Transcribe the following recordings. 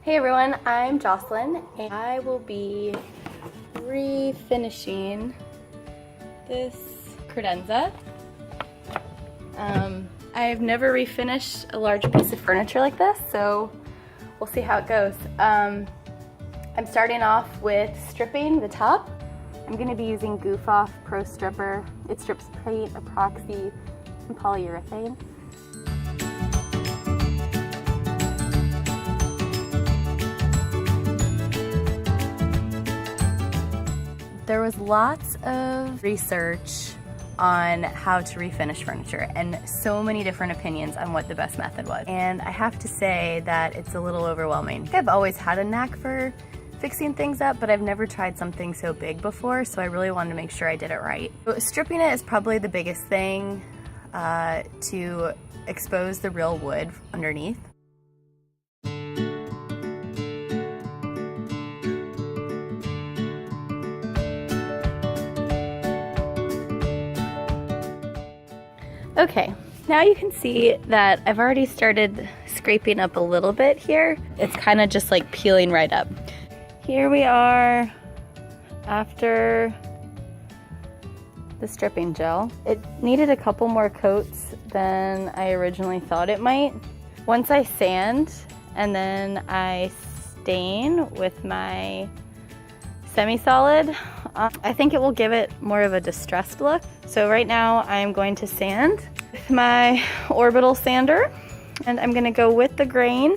Hey everyone, I'm Jocelyn and I will be refinishing this credenza. I've never refinished a large piece of furniture like this, so we'll see how it goes. I'm starting off with stripping the top. I'm going to be using Goof Off Pro Stripper. It strips paint, epoxy, and polyurethane. There was lots of research on how to refinish furniture and so many different opinions on what the best method was. And I have to say that it's a little overwhelming. I've always had a knack for fixing things up, but I've never tried something so big before, so I really wanted to make sure I did it right. So stripping it is probably the biggest thing to expose the real wood underneath. Okay, now you can see that I've already started scraping up a little bit here. It's kind of just like peeling right up. Here we are after the stripping gel. It needed a couple more coats than I originally thought it might. Once I sand and then I stain with my semi-solid, I think it will give it more of a distressed look. So right now I'm going to sand with my orbital sander, and I'm going to go with the grain.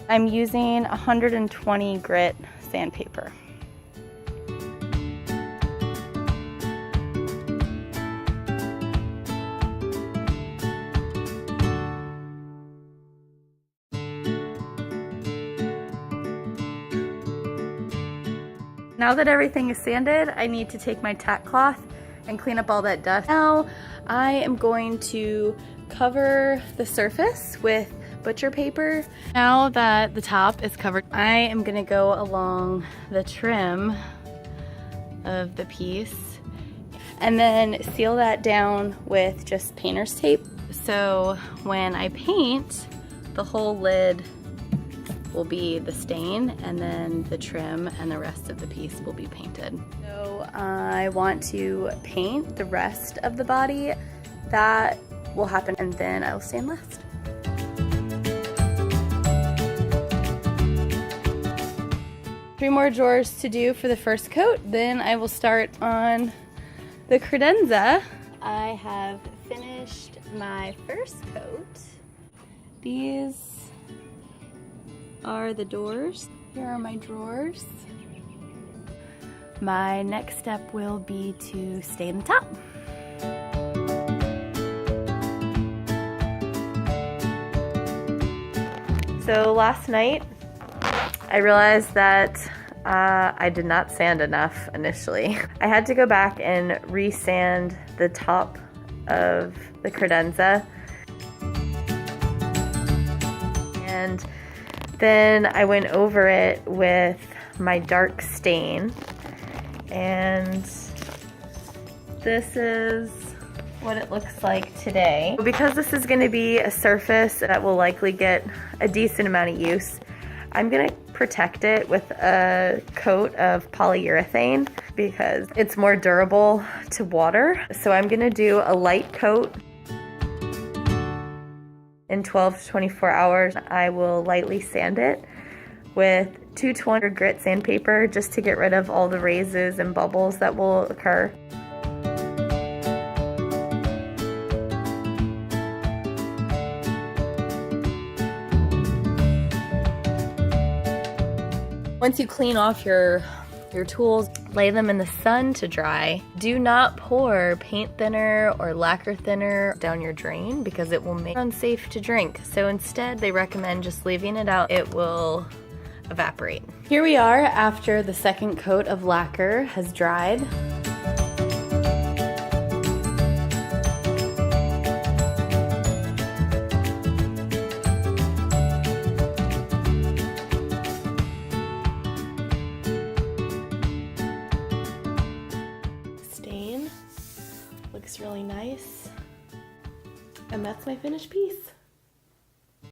I'm using 120 grit sandpaper. Now that everything is sanded, I need to take my tack cloth and clean up all that dust. Now I am going to cover the surface with butcher paper. Now that the top is covered, I am gonna go along the trim of the piece and then seal that down with just painter's tape. So when I paint, the whole lid will be the stain, and then the trim and the rest of the piece will be painted. So I want to paint the rest of the body. That will happen, and then I will sand last. Three more drawers to do for the first coat, then I will start on the credenza. I have finished my first coat. These are the doors. Here are my drawers. My next step will be to stain the top. So last night I realized that I did not sand enough initially. I had to go back and re-sand the top of the credenza. And then I went over it with my dark stain, and this is what it looks like today. Because this is going to be a surface that will likely get a decent amount of use, I'm going to protect it with a coat of polyurethane because it's more durable to water. So I'm going to do a light coat. In 12 to 24 hours, I will lightly sand it with 220 grit sandpaper just to get rid of all the raises and bubbles that will occur. Once you clean off your tools, lay them in the sun to dry. Do not pour paint thinner or lacquer thinner down your drain because it will make it unsafe to drink. So instead, they recommend just leaving it out. It will evaporate. Here we are after the second coat of lacquer has dried. Looks really nice, and that's my finished piece.